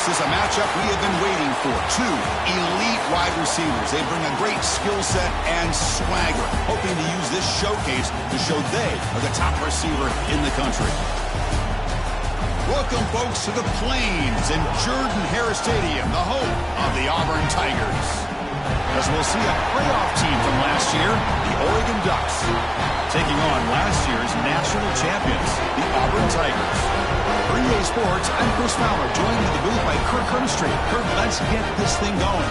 This is a matchup we have been waiting for. Two elite wide receivers. They bring a great skill set and swagger, hoping to use this showcase to show they are the top receiver in the country. Welcome, folks, to the Plains and Jordan-Hare Stadium, the home of the Auburn Tigers. As we'll see a playoff team from last year, the Oregon Ducks, taking on last year's national champions, the Auburn Tigers. For EA Sports, I'm Chris Fowler, joined in the booth by Kirk Hermstreet. Kirk, let's get this thing going.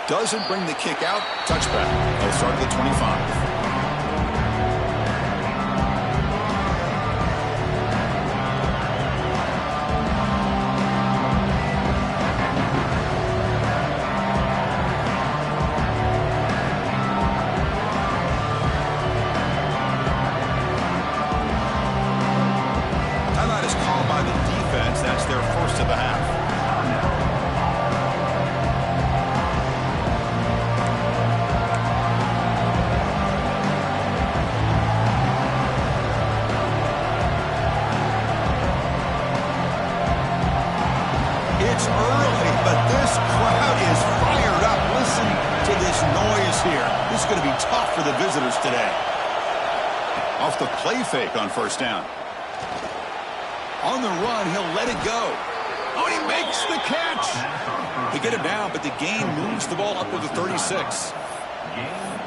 Doesn't bring the kick out. Touchback. They'll start at the 25. Timeout is called by the defense. That's their first of the half. It's early, but this crowd is fired up. Listen to this noise here. This is going to be tough for the visitors today. Off the play fake on first down. On the run, he'll let it go. Oh, he makes the catch. They get it down, but the gain moves the ball up to the 36.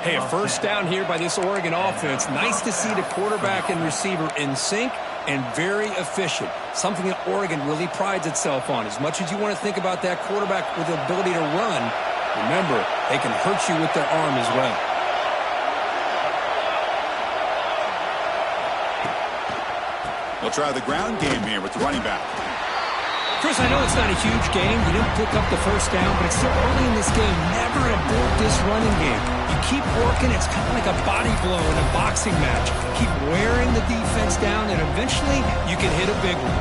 Hey, a first down here by this Oregon offense. Nice to see the quarterback and receiver in sync and very efficient. Something that Oregon really prides itself on. As much as you want to think about that quarterback with the ability to run, remember, they can hurt you with their arm as well. They'll try the ground game here with the running back. Chris, I know it's not a huge game. You didn't pick up the first down, but it's still early in this game. Never abort this running game. You keep working. It's kind of like a body blow in a boxing match. Keep wearing the defense down, and eventually you can hit a big one.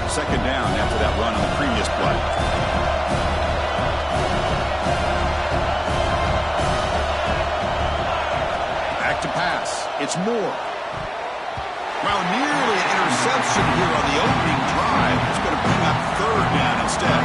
Second down after that run on the previous play. Back to pass. It's Moore. Well, nearly an interception here on the opening drive. It's going to bring up third down instead.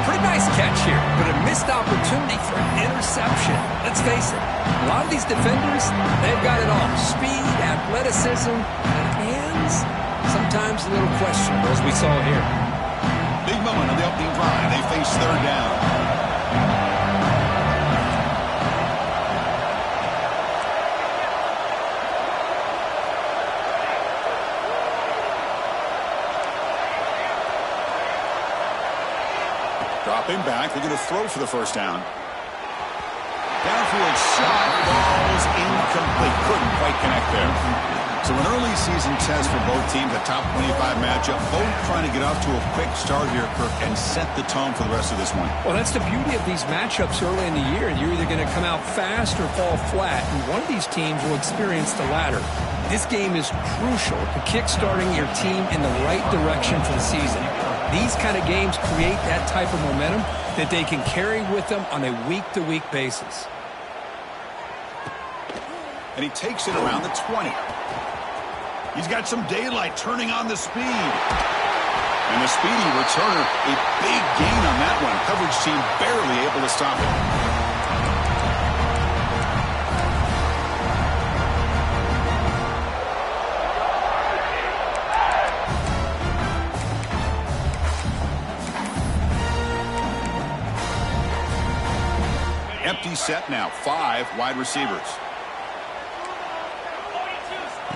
Pretty nice catch here, but a missed opportunity for an interception. Let's face it, a lot of these defenders, they've got it all. Speed, athleticism, and hands, sometimes a little questionable, as we saw here. Big moment on the opening drive. They face third down. Dropping back, they're going to throw for the first down. Downfield shot falls incomplete. Couldn't quite connect there. So an early season test for both teams, a top 25 matchup. Both trying to get off to a quick start here, Kirk, and set the tone for the rest of this one. Well, that's the beauty of these matchups early in the year. You're either going to come out fast or fall flat, and one of these teams will experience the latter. This game is crucial to kick-starting your team in the right direction for the season. These kind of games create that type of momentum that they can carry with them on a week-to-week basis. And he takes it around the 20. He's got some daylight turning on the speed. And the speedy returner, a big gain on that one. Coverage team barely able to stop it. Empty set now. 5 wide receivers.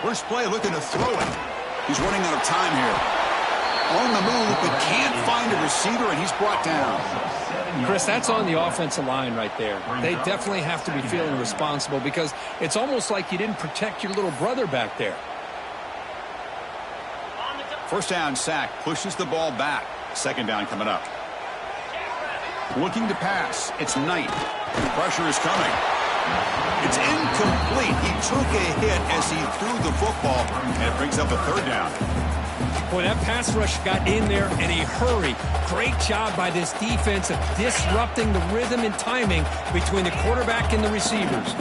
First play looking to throw it. He's running out of time here. On the move, but can't find a receiver, and he's brought down. Chris, that's on the offensive line right there. They definitely have to be feeling responsible because it's almost like you didn't protect your little brother back there. First down sack, pushes the ball back. Second down coming up. Looking to pass. It's Knight. Pressure is coming. It's incomplete. He took a hit as he threw the football, and it brings up a third down. Boy, that pass rush got in there in a hurry. Great job by this defense of disrupting the rhythm and timing between the quarterback and the receivers.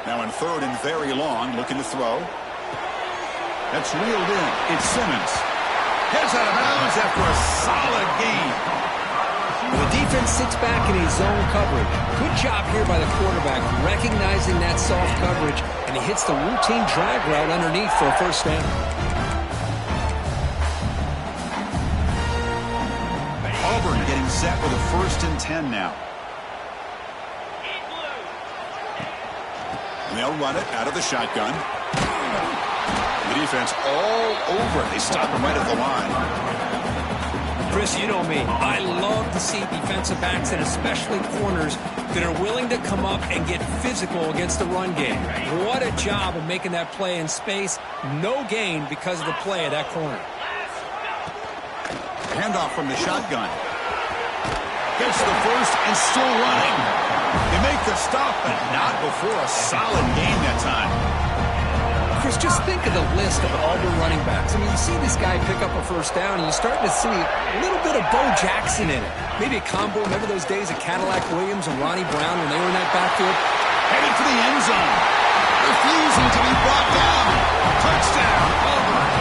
Now in third and very long, looking to throw. That's reeled in. It's Simmons. Gets out of bounds after a solid gain. The defense sits back in a zone coverage. Good job here by the quarterback, recognizing that soft coverage, and he hits the routine drag route underneath for a first down. Auburn getting set with a 1st and 10 now. And they'll run it out of the shotgun. The defense all over it. They stop him right at the line. Chris, you know me. I love to see defensive backs and especially corners that are willing to come up and get physical against the run game. What a job of making that play in space. No gain because of the play of that corner. Handoff from the shotgun. Gets the first and still running. They make the stop, but not before a solid gain that time. Chris, just think of the list of Auburn running backs. I mean, you see this guy pick up a first down, and you're starting to see a little bit of Bo Jackson in it. Maybe a combo. Remember those days of Cadillac Williams and Ronnie Brown when they were in that backfield? Headed for the end zone. Refusing to be brought down. Touchdown, Auburn.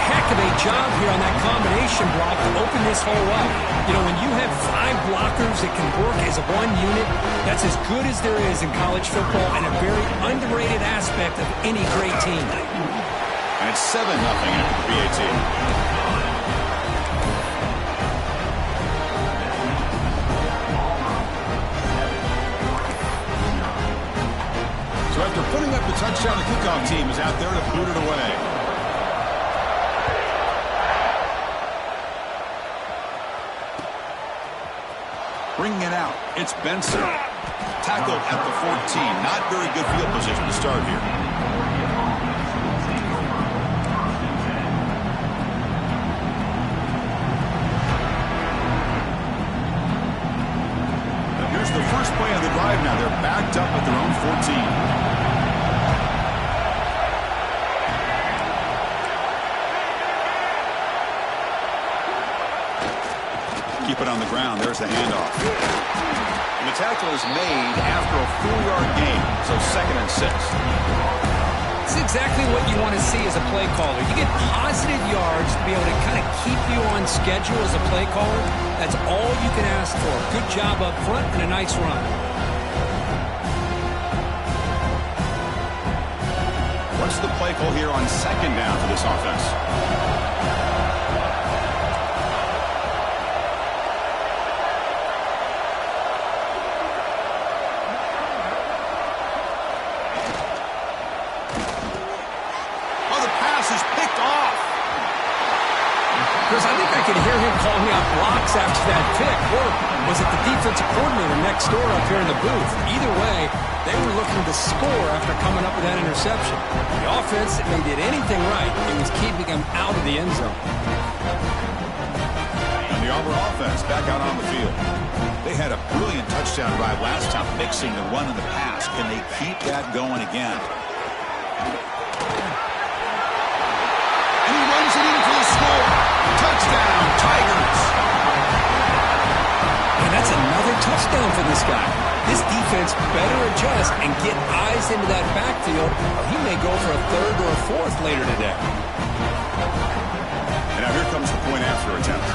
Heck of a job here on that combination block to open this hole up. You know, when you have 5 blockers that can work as one unit, that's as good as there is in college football and a very underrated aspect of any great team. And it's 7-0 after the PAT. So after putting up the touchdown, the kickoff team is out there to boot it away. Bringing it out, it's Benson. Tackled at the 14. Not very good field position to start here. And here's the first play of the drive now. They're backed up at their own 14. Keep it on the ground. There's the handoff. And the tackle is made after a 4-yard gain, so 2nd and 6. It's exactly what you want to see as a play caller. You get positive yards to be able to kind of keep you on schedule as a play caller. That's all you can ask for. Good job up front and a nice run. What's the play call here on 2nd down for this offense? Could hear him calling out blocks after that pick, or was it the defensive coordinator next door up here in the booth? Either way, they were looking to score after coming up with that interception. The offense, if they did anything right, it was keeping them out of the end zone. And the Auburn offense back out on the field. They had a brilliant touchdown drive last time, mixing the run and the pass. Can they keep that going again? And he runs it in for the score. Touchdown, Tigers. And that's another touchdown for this guy. This defense better adjust and get eyes into that backfield, or he may go for a 3rd or a 4th later today. And now here comes the point after attempt.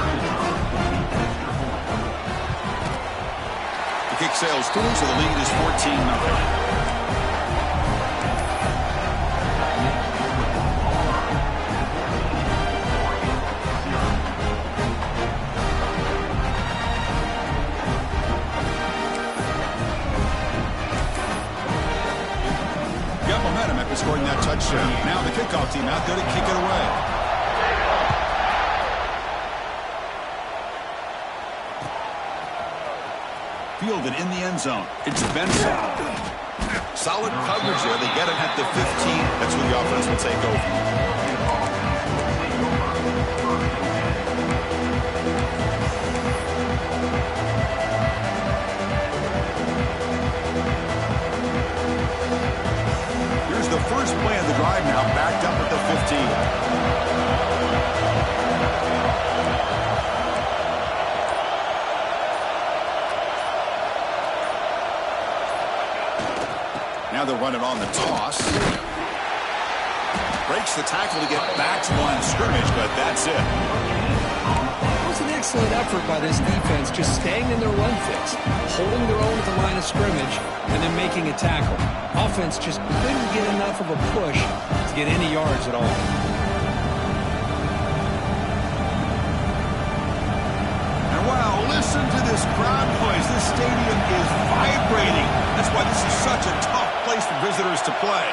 The kick sails through, so the lead is 14-0. Scoring that touchdown. Now the kickoff team out there to kick it away. fielded in the end zone. It's Benson. Solid coverage there. They get him at the 15. That's where the offense will take over. Here's the first play of the drive now, backed up at the 15. Now they'll run it on the toss. Breaks the tackle to get back to the line of scrimmage, but that's it. It was an excellent effort by this defense, just staying in their run fix, holding their own at the line of scrimmage, and then making a tackle. Offense just couldn't get enough of a push to get any yards at all. And wow, listen to this crowd noise. This stadium is vibrating. That's why this is such a tough place for visitors to play.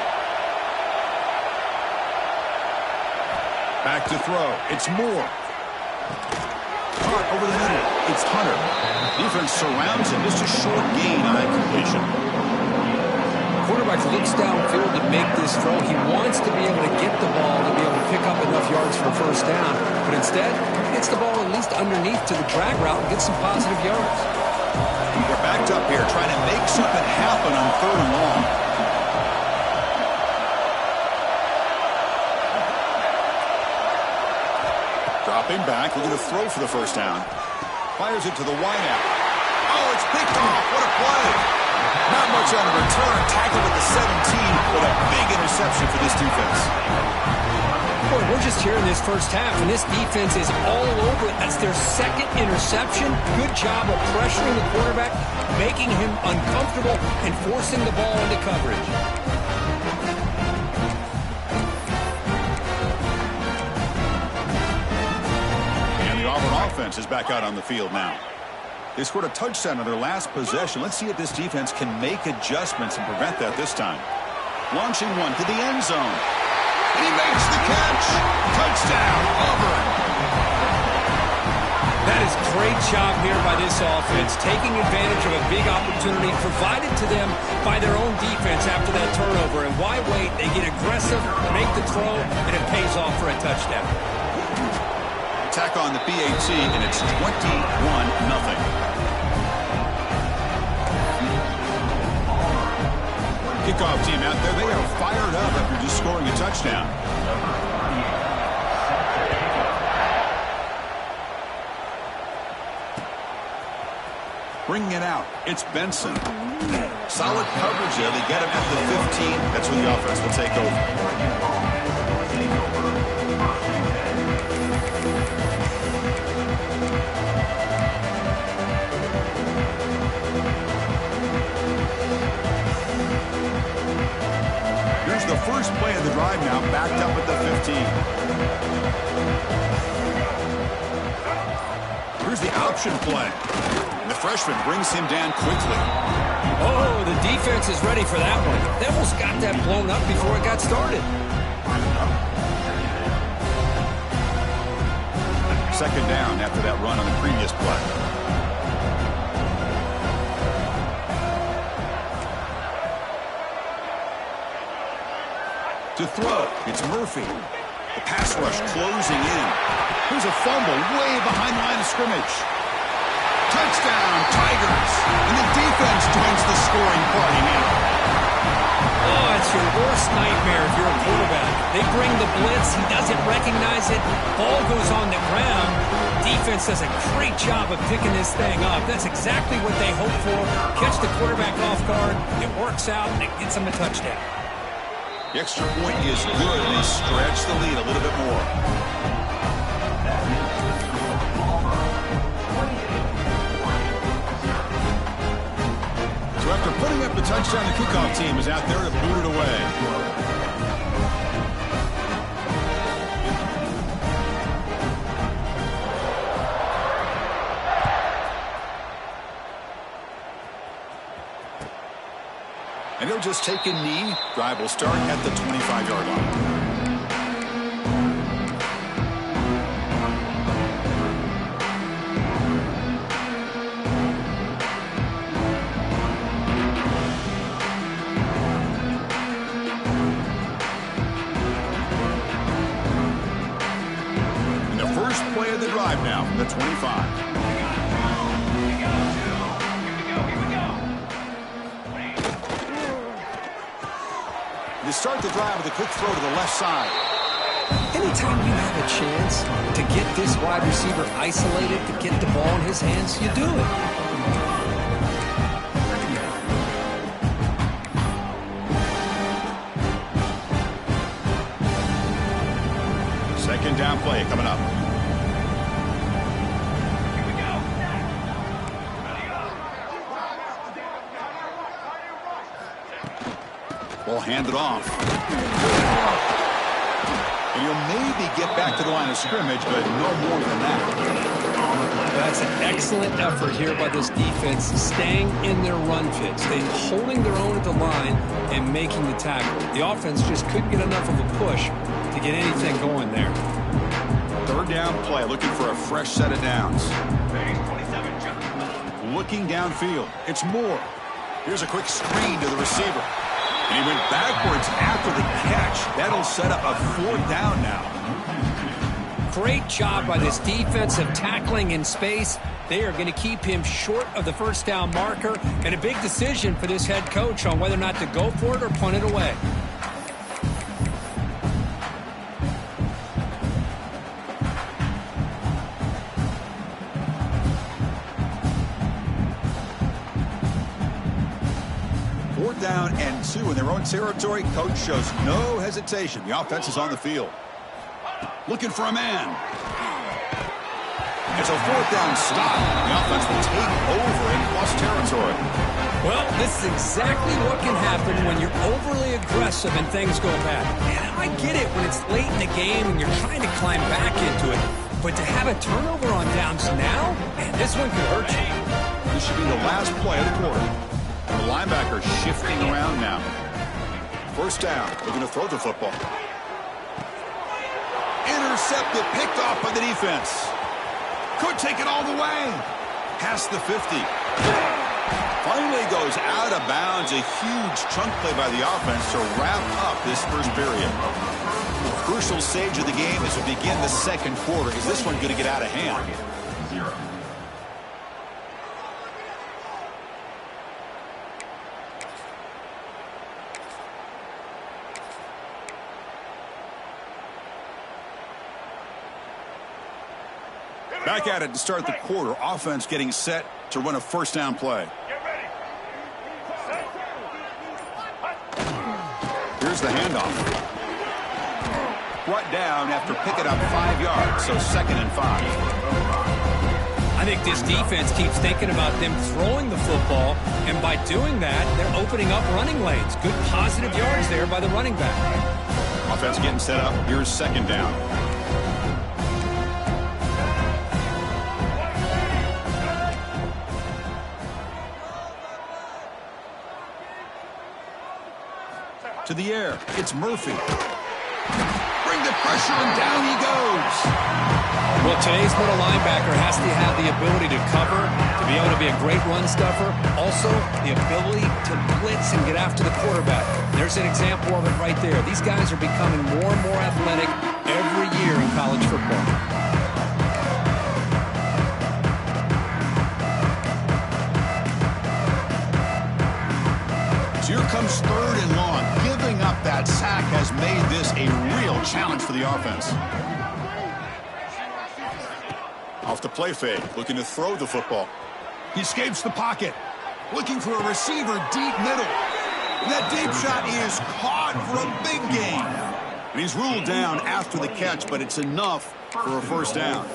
Back to throw. It's Moore. Caught over the middle. It's Hunter. Defense surrounds him. Just a short gain on that completion. Quarterback looks downfield to make this throw. He wants to be able to get the ball to be able to pick up enough yards for a first down. But instead, he gets the ball at least underneath to the drag route and gets some positive yards. We're backed up here trying to make something happen on 3rd and long. Dropping back, looking to throw for the first down. Fires it to the wideout. Oh, it's picked off. What a play. Not much on the return. Tackled at the 17, but a big interception for this defense. Boy, we're just here in this first half, and this defense is all over it. That's their second interception. Good job of pressuring the quarterback, making him uncomfortable, and forcing the ball into coverage. And the Auburn offense is back out on the field now. They scored a touchdown on their last possession. Let's see if this defense can make adjustments and prevent that this time. Launching one to the end zone. And he makes the catch. Touchdown, Auburn. That is great job here by this offense, taking advantage of a big opportunity provided to them by their own defense after that turnover. And why wait? They get aggressive, make the throw, and it pays off for a touchdown. Attack on the PAT, and it's 21-0. Kickoff team out there. They are fired up after just scoring a touchdown. Bringing it out. It's Benson. Solid coverage there. They get him at the 15. That's where the offense will take over. The first play of the drive now, backed up at the 15. Here's the option play. And the freshman brings him down quickly. Oh, the defense is ready for that one. They almost got that blown up before it got started. Second down after that run on the previous play. To throw, it's Murphy. The pass rush closing in. Here's a fumble way behind the line of scrimmage. Touchdown, Tigers. And the defense joins the scoring party now. Oh, it's your worst nightmare if you're a quarterback. They bring the blitz. He doesn't recognize it. Ball goes on the ground. Defense does a great job of picking this thing up. That's exactly what they hope for. Catch the quarterback off guard. It works out, and it gets them a touchdown. The extra point is good, and they stretch the lead a little bit more. So after putting up the touchdown, the kickoff team is out there to boot it away. And he'll just take a knee. Drive will start at the 25-yard line. drive now from the 25. You start the drive with a quick throw to the left side. Anytime you have a chance to get this wide receiver isolated, to get the ball in his hands, you do it. Second down play coming up. Ball handed off. And you'll maybe get back to the line of scrimmage, but no more than that. That's an excellent effort here by this defense, staying in their run fits. They're holding their own at the line and making the tackle. The offense just couldn't get enough of a push to get anything going there. Third down play, looking for a fresh set of downs. Looking downfield. It's Moore. Here's a quick screen to the receiver. And he went backwards after the catch. That'll set up a fourth down now. Great job by this defense of tackling in space. They are going to keep him short of the first down marker, and a big decision for this head coach on whether or not to go for it or punt it away. Down and 2 in their own territory. Coach shows no hesitation. The offense is on the field. Looking for a man. It's a fourth down stop. The offense will take over in plus territory. Well, this is exactly what can happen when you're overly aggressive and things go bad. And I get it when it's late in the game and you're trying to climb back into it. But to have a turnover on downs now, man, this one could hurt you. This should be the last play of the quarter. The linebacker shifting around now. First down, looking to throw the football. Intercepted, picked off by the defense. Could take it all the way. Past the 50. Finally goes out of bounds. A huge chunk play by the offense to wrap up this first period. Crucial stage of the game as we begin the second quarter. Is this one going to get out of hand? 0. Back at it to start the quarter. Offense getting set to run a first down play. Here's the handoff. Brought down after picking up 5 yards, so 2nd and 5. I think this defense keeps thinking about them throwing the football, and by doing that, they're opening up running lanes. Good positive yards there by the running back. Offense getting set up. Here's 2nd down. To the air. It's Murphy. Bring the pressure, and down he goes. Well, today's middle linebacker has to have the ability to cover, to be able to be a great run stuffer. Also, the ability to blitz and get after the quarterback. There's an example of it right there. These guys are becoming more and more athletic every year in college football. Here comes 3rd and long. Giving up that sack has made this a real challenge for the offense. Off the play fake, looking to throw the football. He escapes the pocket. Looking for a receiver deep middle. And that deep shot is caught for a big gain. And he's ruled down after the catch, but it's enough for a first down.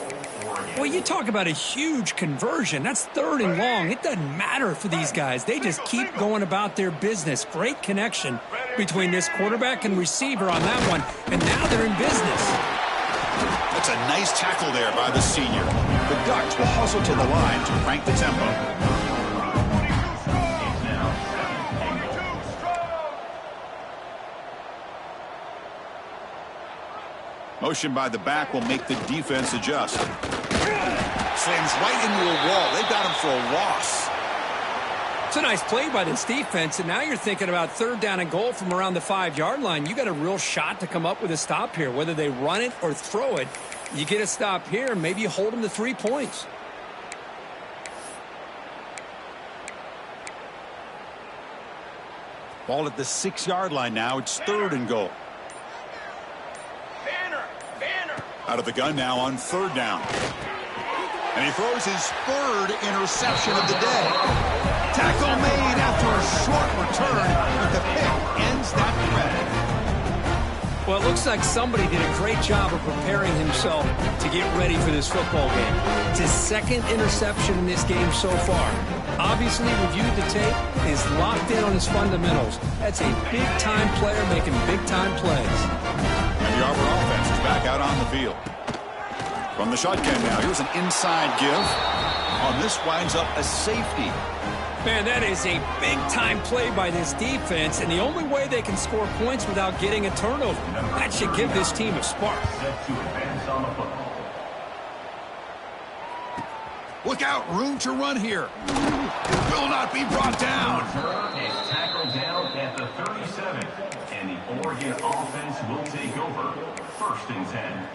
Well, you talk about a huge conversion. That's 3rd and long. It doesn't matter for these guys. They just keep going about their business. Great connection between this quarterback and receiver on that one. And now they're in business. That's a nice tackle there by the senior. The Ducks will hustle to the line to crank the tempo. Motion by the back will make the defense adjust. Slams right into a wall. They got him for a loss. It's a nice play by this defense, and now you're thinking about 3rd down and goal from around the 5-yard line. You got a real shot to come up with a stop here. Whether they run it or throw it, you get a stop here, and maybe you hold them to 3 points. Ball at the 6-yard line now. It's 3rd and goal. Out of the gun now on 3rd down. And he throws his 3rd interception of the day. Tackle made after a short return, but the pick ends that thread. Well, it looks like somebody did a great job of preparing himself to get ready for this football game. It's his 2nd interception in this game so far. Obviously reviewed the tape, is locked in on his fundamentals. That's a big-time player making big-time plays. And the Auburn offense is back out on the field. From the shotgun now, here's an inside give. On this winds up a safety. Man, that is a big-time play by this defense, and the only way they can score points without getting a turnover. That should give this team a spark. Look out, room to run here. Will not be brought down. Is tackled down at the 37, and the Oregon offense will take over 1st and 10.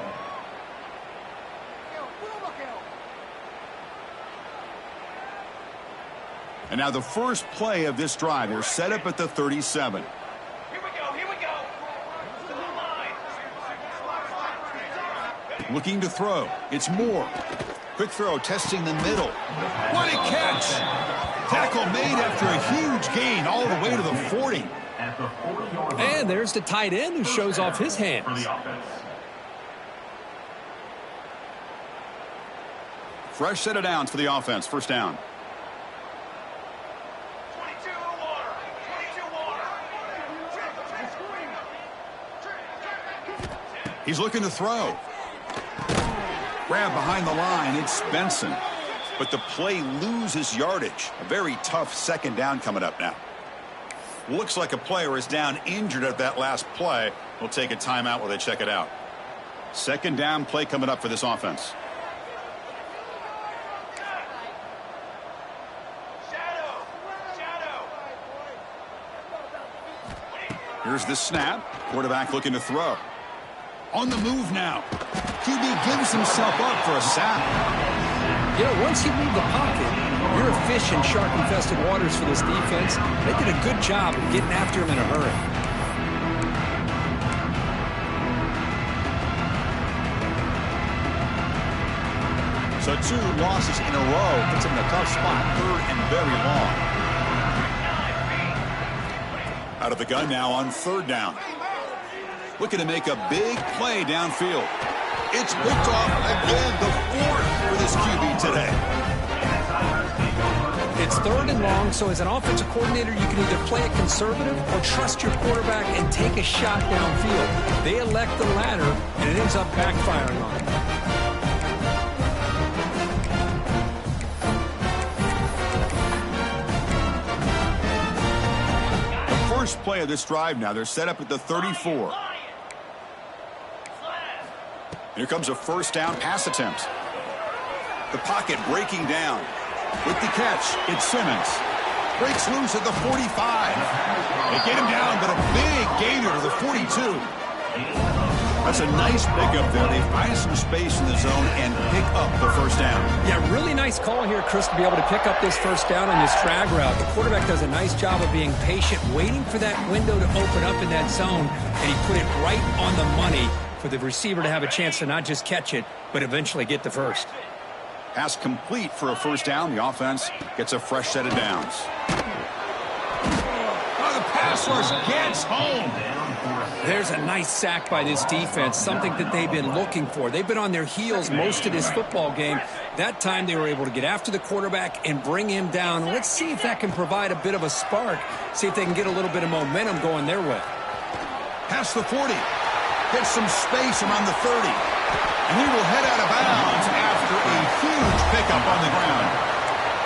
And now the first play of this drive. They're set up at the 37. Here we go. Looking to throw. It's Moore. Quick throw, testing the middle. What a catch! Tackle made after a huge gain all the way to the 40. And there's the tight end who shows off his hands. Fresh set of downs for the offense. 1st down. He's looking to throw. Grab behind the line. It's Benson. But the play loses yardage. A very tough 2nd down coming up now. Looks like a player is down injured at that last play. We'll take a timeout while they check it out. 2nd down play coming up for this offense. Here's the snap. Quarterback looking to throw. On the move now. QB gives himself up for a sack. You know, once you leave the pocket, you're a fish in shark-infested waters for this defense. They did a good job of getting after him in a hurry. So 2 losses in a row puts him in a tough spot. 3rd and very long. Out of the gun now on 3rd down. Looking to make a big play downfield. It's picked off again, the 4th for this QB today. It's 3rd and long, so as an offensive coordinator, you can either play it conservative or trust your quarterback and take a shot downfield. They elect the latter, and it ends up backfiring on them. The first play of this drive now, they're set up at the 34. Here comes a 1st down pass attempt. The pocket breaking down. With the catch, it's Simmons. Breaks loose at the 45. They get him down, but a big gainer to the 42. That's a nice pickup there. They find some space in the zone and pick up the 1st down. Yeah, really nice call here, Chris, to be able to pick up this 1st down on this drag route. The quarterback does a nice job of being patient, waiting for that window to open up in that zone, and he put it right on the money for the receiver to have a chance to not just catch it, but eventually get the 1st. Pass complete for a 1st down. The offense gets a fresh set of downs. Oh, the pass rush gets home. There's a nice sack by this defense, something that they've been looking for. They've been on their heels most of this football game. That time they were able to get after the quarterback and bring him down. Let's see if that can provide a bit of a spark, see if they can get a little bit of momentum going their way. Past the 40. Gets some space around the 30. And he will head out of bounds after a huge pickup on the ground.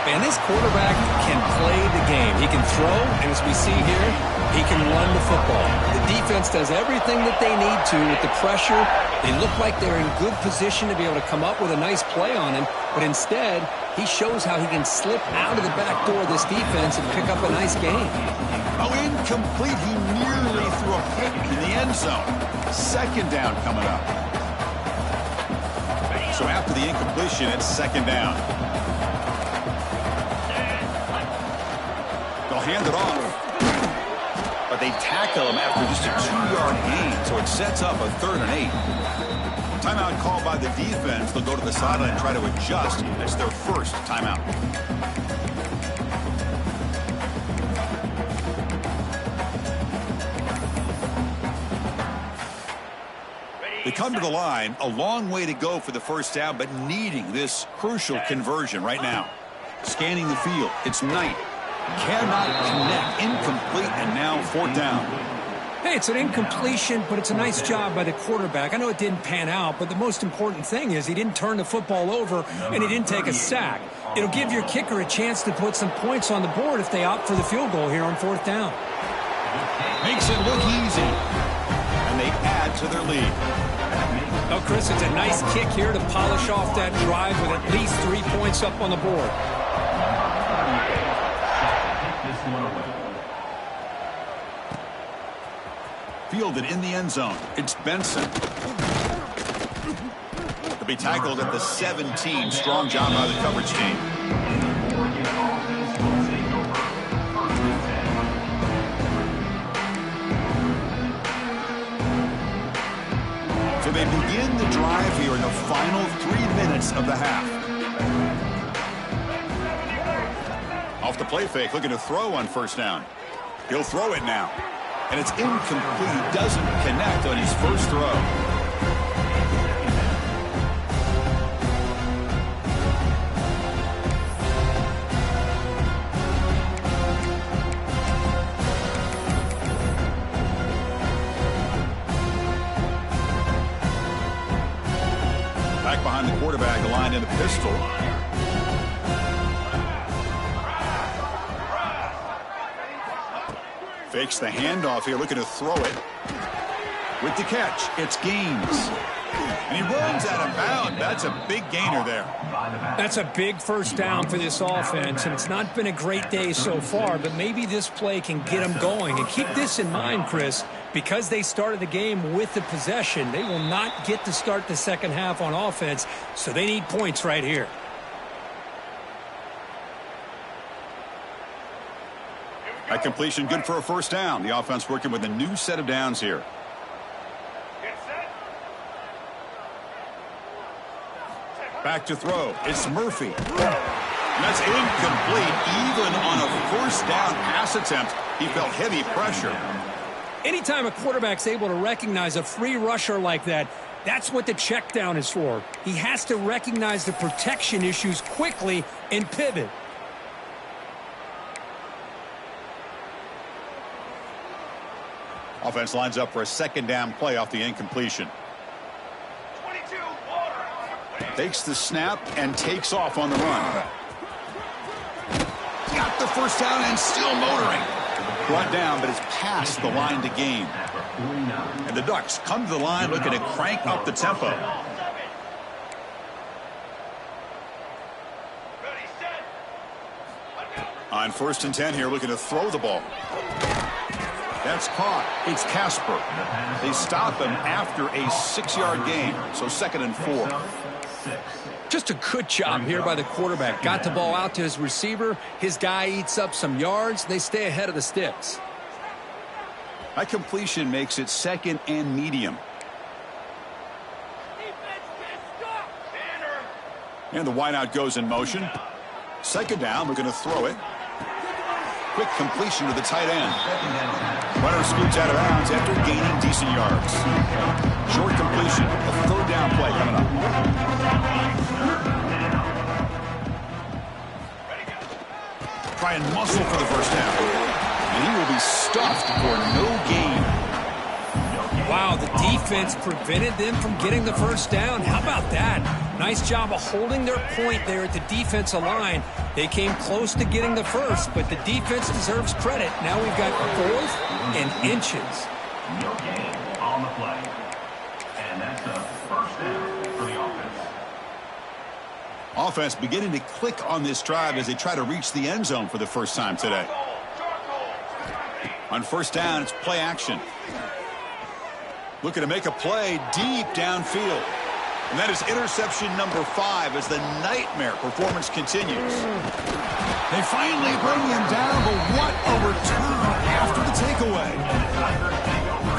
Man, this quarterback can play the game. He can throw, and as we see here, he can run the football. The defense does everything that they need to with the pressure. They look like they're in good position to be able to come up with a nice play on him, but instead, he shows how he can slip out of the back door of this defense and pick up a nice gain. Oh, incomplete. He nearly threw a pick in the end zone. Second down coming up. So after the incompletion, it's second down. They'll hand it off. But they tackle him after just a 2-yard gain, so it sets up a 3rd and 8. Timeout called by the defense. They'll go to the sideline and try to adjust. That's their first timeout. They come to the line, a long way to go for the first down, but needing this crucial conversion right now. Scanning the field, it's Knight. Cannot connect, incomplete, and now 4th down. Hey, it's an incompletion, but it's a nice job by the quarterback. I know it didn't pan out, but the most important thing is he didn't turn the football over and he didn't take a sack. It'll give your kicker a chance to put some points on the board if they opt for the field goal here on 4th down. Makes it look easy, and they add to their lead. Oh, Chris, it's a nice kick here to polish off that drive with at least 3 points up on the board. Fielded in the end zone. It's Benson. He'll be tackled at the 17. Strong job by the coverage team. So they begin the drive here in the final 3 minutes of the half. Off the play fake, looking to throw on 1st down. He'll throw it now. And it's incomplete. Doesn't connect on his first throw. Back behind the quarterback, aligned in the pistol. Fakes the handoff here, looking to throw it. With the catch, it's Gaines. And he runs out of bounds. That's a big gainer there. That's a big first down for this offense, and it's not been a great day so far, but maybe this play can get them going. And keep this in mind, Chris, because they started the game with the possession, they will not get to start the second half on offense, so they need points right here. That completion good for a first down. The offense working with a new set of downs here. Back to throw. It's Murphy. And that's incomplete. Even on a first down pass attempt, he felt heavy pressure. Anytime a quarterback's able to recognize a free rusher like that, that's what the check down is for. He has to recognize the protection issues quickly and pivot. Offense lines up for a second down play off the incompletion. Takes the snap and takes off on the run. Got the first down and still motoring. Brought down, but it's past the line to gain. And the Ducks come to the line looking to crank up the tempo. On 1st and 10 here, looking to throw the ball. That's caught. It's Casper. They stop him after a 6-yard gain. So 2nd and 4. Just a good job here by the quarterback. Got the ball out to his receiver. His guy eats up some yards. They stay ahead of the sticks. That completion makes it 2nd and medium. And the wideout goes in motion. 2nd down, we're going to throw it. Quick completion to the tight end. Runner scoots out of bounds after gaining decent yards. Short completion. A 3rd down play coming up. Try and muscle for the first down. And he will be stuffed for no gain. Wow, the defense prevented them from getting the first down. How about that? Nice job of holding their point there at the defensive line. They came close to getting the first, but the defense deserves credit. Now we've got 4th and inches. No gain on the play. And that's a first down for the offense. Offense beginning to click on this drive as they try to reach the end zone for the first time today. On first down, it's play action. Looking to make a play deep downfield. And that is interception number 5 as the nightmare performance continues. They finally bring him down, but what a return after the takeaway.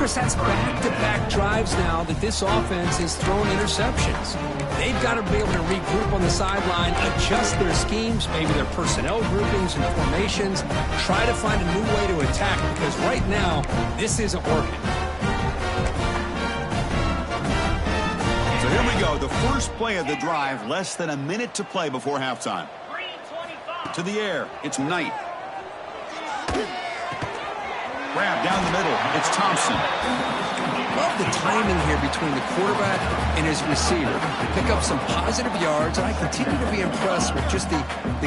Chris, that's back-to-back drives now that this offense has thrown interceptions. They've got to be able to regroup on the sideline, adjust their schemes, maybe their personnel groupings and formations, try to find a new way to attack, because right now, this isn't working. So here we go, the first play of the drive, less than a minute to play before halftime. To the air, it's Knight. Grab down the middle, it's Thompson. Love the timing here between the quarterback and his receiver. Pick up some positive yards, and I continue to be impressed with just the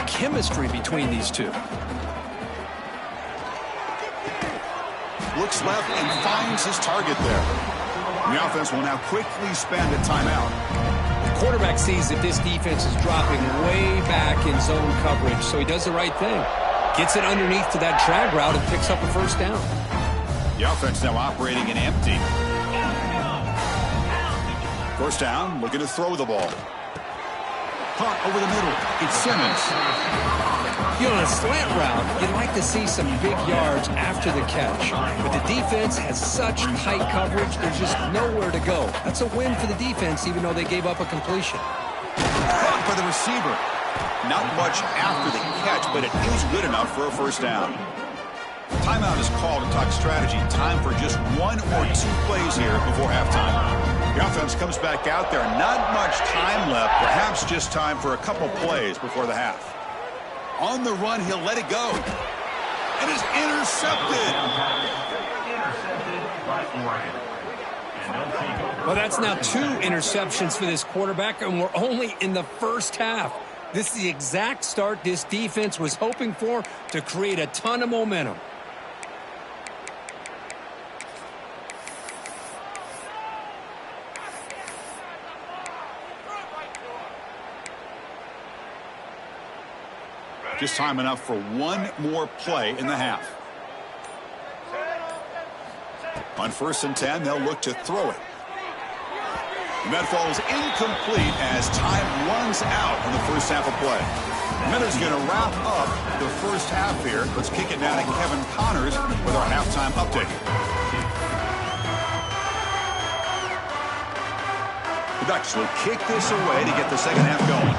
chemistry between these two. Looks left and finds his target there. The offense will now quickly spend a timeout. The quarterback sees that this defense is dropping way back in zone coverage, so he does the right thing. Gets it underneath to that drag route and picks up a first down. The offense now operating in empty. First down, looking to throw the ball. Caught over the middle. It's Simmons. You know, on a slant route, you'd like to see some big yards after the catch. But the defense has such tight coverage, there's just nowhere to go. That's a win for the defense, even though they gave up a completion. Caught by the receiver. Not much after the catch, but it is good enough for a first down. Timeout is called to talk strategy. Time for just 1 or 2 plays here before halftime. The offense comes back out there. Not much time left. Perhaps just time for a couple plays before the half. On the run, he'll let it go. And is intercepted. Well, that's now 2 interceptions for this quarterback, and we're only in the first half. This is the exact start this defense was hoping for to create a ton of momentum. Just time enough for 1 more play in the half. On first and 10, they'll look to throw it. And that falls incomplete as time runs out in the first half of play. Miller's going to wrap up the first half here. Let's kick it down to Kevin Connors with our halftime update. The Ducks will kick this away to get the second half going.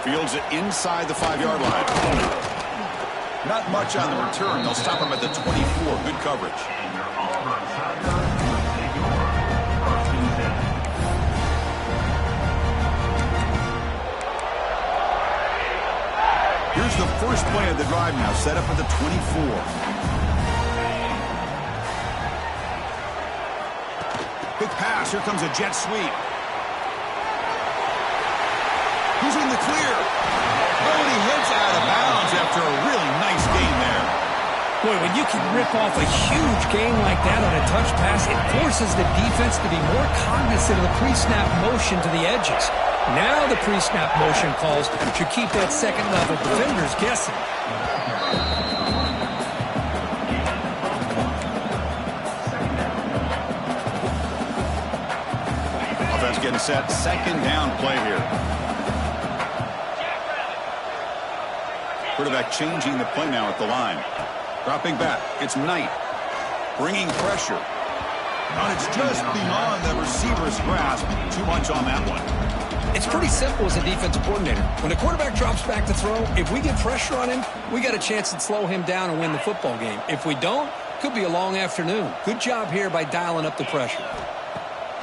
Fields it inside the 5-yard line. Not much on the return. They'll stop him at the 24. Good coverage. Here's the first play of the drive now, set up at the 24. Quick pass. Here comes a jet sweep. Who's in the clear? Oh, and he hits out of bounds after a really nice gain there. Boy, when you can rip off a huge gain like that on a touch pass, it forces the defense to be more cognizant of the pre-snap motion to the edges. Now the pre-snap motion calls should keep that second-level defenders guessing. Offense getting set. Second down play here. Quarterback changing the play now at the line. Dropping back. It's Knight. Bringing pressure. And it's just beyond the receiver's grasp. Too much on that one. It's pretty simple as a defensive coordinator. When the quarterback drops back to throw, if we get pressure on him, we got a chance to slow him down and win the football game. If we don't, could be a long afternoon. Good job here by dialing up the pressure.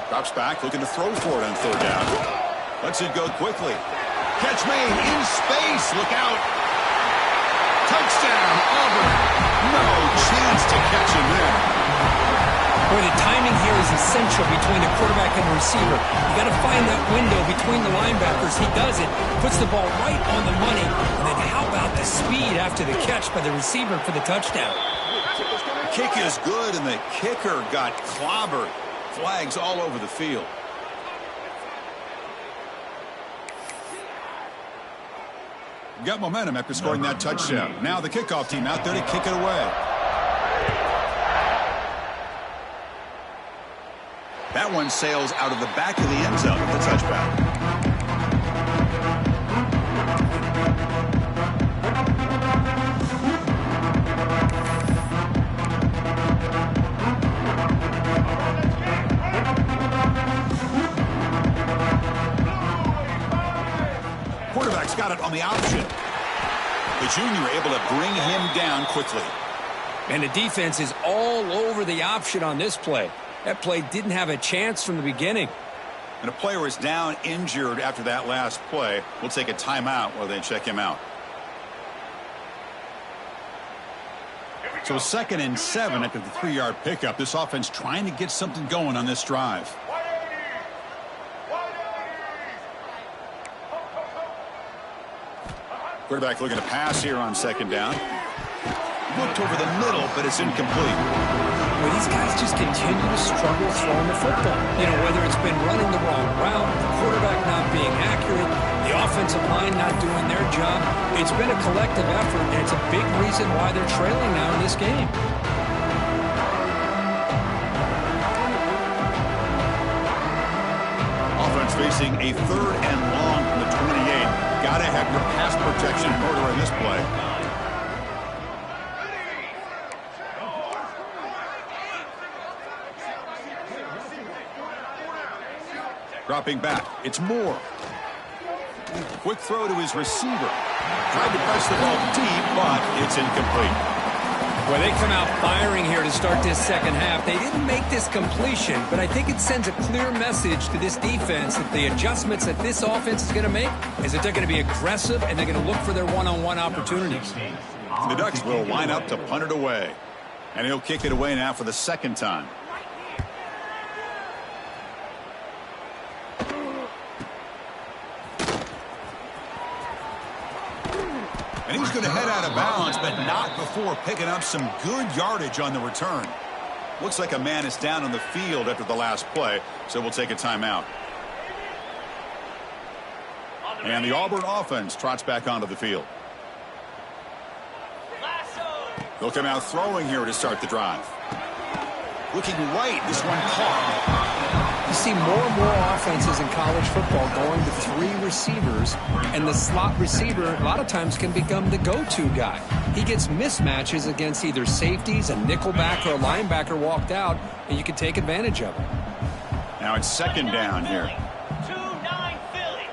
Drops back, looking to throw for it on third down. Lets it go quickly. Catch made in space. Look out. Touchdown, Auburn. No chance to catch him there. Boy, the timing here is essential between the quarterback and the receiver. You got to find that window between the linebackers. He does it, puts the ball right on the money. And then how about the speed after the catch by the receiver for the touchdown? The kick is good, and the kicker got clobbered. Flags all over the field. Got momentum after scoring that touchdown. Now the kickoff team out there to kick it away. That one sails out of the back of the end zone with the touchback. Quarterback's got it on the option. The junior able to bring him down quickly. And the defense is all over the option on this play. That play didn't have a chance from the beginning. And a player is down injured after that last play. We'll take a timeout while they check him out. So 2nd and 7 after the 3-yard pickup. This offense trying to get something going on this drive. Quarterback looking to pass here on 2nd down. Looked over the middle, but it's incomplete. Well, these guys just continue to struggle throwing the football. You know, whether it's been running the wrong route, the quarterback not being accurate, the offensive line not doing their job. It's been a collective effort, and it's a big reason why they're trailing now in this game. Offense facing a 3rd and long from the 28. Gotta have your pass protection in order in this play. Dropping back. It's Moore. Quick throw to his receiver. Tried to press the ball deep, but it's incomplete. Well, they come out firing here to start this second half. They didn't make this completion, but I think it sends a clear message to this defense that the adjustments that this offense is going to make is that they're going to be aggressive and they're going to look for their one-on-one opportunities. The Ducks will line up to punt it away. And he'll kick it away now for the 2nd time. And he's going to head out of bounds, but not before picking up some good yardage on the return. Looks like a man is down on the field after the last play, so we'll take a timeout. And the Auburn offense trots back onto the field. They'll come out throwing here to start the drive. Looking right, this one caught. You see more and more offenses in college football going to 3 receivers, and the slot receiver a lot of times can become the go-to guy. He gets mismatches against either safeties, a nickelback, or a linebacker walked out, and you can take advantage of it. Now it's 2nd down here. 2-9 Philly.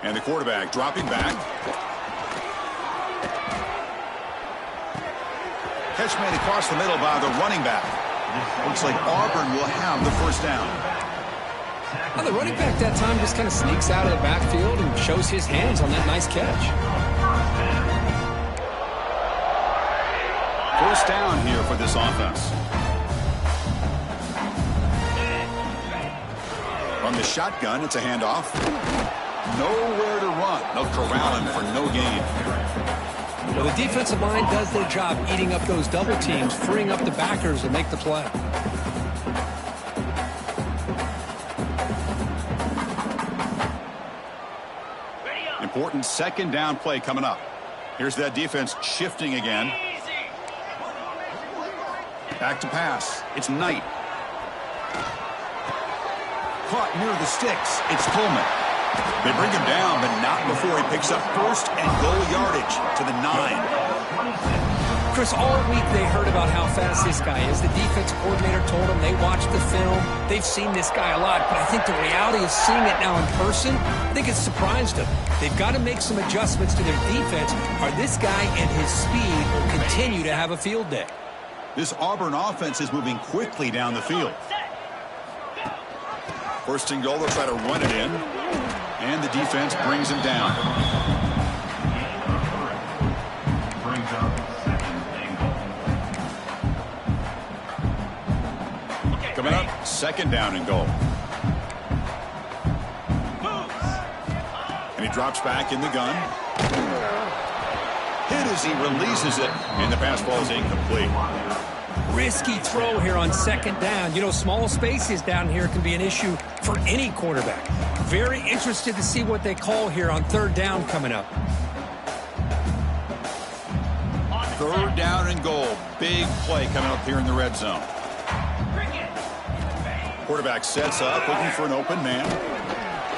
And the quarterback dropping back. Catch made across the middle by the running back. Looks like Auburn will have the 1st down. Well, the running back that time just kind of sneaks out of the backfield and shows his hands on that nice catch. 1st down here for this offense. From the shotgun, it's a handoff. Nowhere to run. They'll corral him for no gain. Well, the defensive line does their job eating up those double teams, freeing up the backers to make the play. Important 2nd down play coming up. Here's that defense shifting again. Back to pass. It's Knight. Caught near the sticks. It's Pullman. They bring him down, but not before he picks up 1st and goal yardage to the 9. Chris, all week they heard about how fast this guy is. The defense coordinator told them they watched the film. They've seen this guy a lot, but I think the reality of seeing it now in person, I think it's surprised them. They've got to make some adjustments to their defense, or this guy and his speed will continue to have a field day. This Auburn offense is moving quickly down the field. First and goal, they'll try to run it in. And the defense brings him down. Brings up second and goal. Coming up, second down and goal. And he drops back in the gun. Hit as he releases it, and the pass falls incomplete. Risky throw here on second down. You know, small spaces down here can be an issue for any quarterback. Very interested to see what they call here on third down coming up. Third down and goal. Big play coming up here in the red zone. Quarterback sets up, looking for an open man.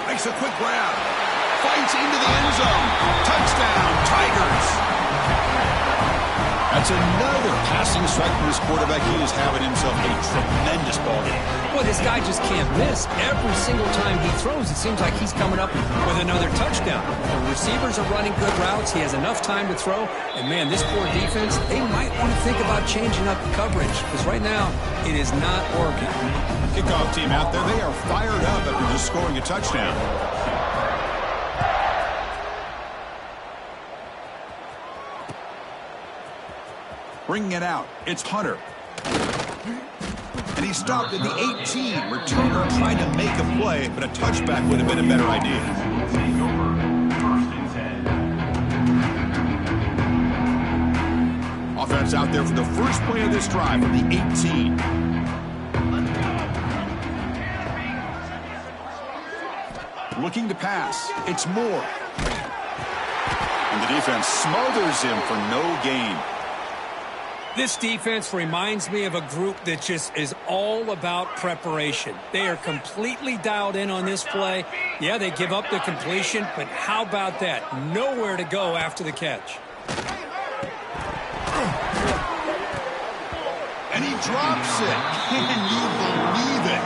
Makes a quick grab. Fights into the end zone. Touchdown, Tigers. That's another passing strike from this quarterback. He is having himself a tremendous ball game. Well, this guy just can't miss. Every single time he throws, it seems like he's coming up with another touchdown. The receivers are running good routes. He has enough time to throw. And, man, this poor defense, they might want to think about changing up coverage because right now it is not working. Kickoff team out there. They are fired up after just scoring a touchdown. Bringing it out, it's Hunter. And he stopped at the 18. Returner tried to make a play, but a touchback would have been a better idea. Take over first and 10. Offense out there for the first play of this drive from the 18. Looking to pass, it's Moore. And the defense smothers him for no gain. This defense reminds me of a group that just is all about preparation. They are completely dialed in on this play. Yeah, they give up the completion, but how about that? Nowhere to go after the catch. And he drops it. Can you believe it?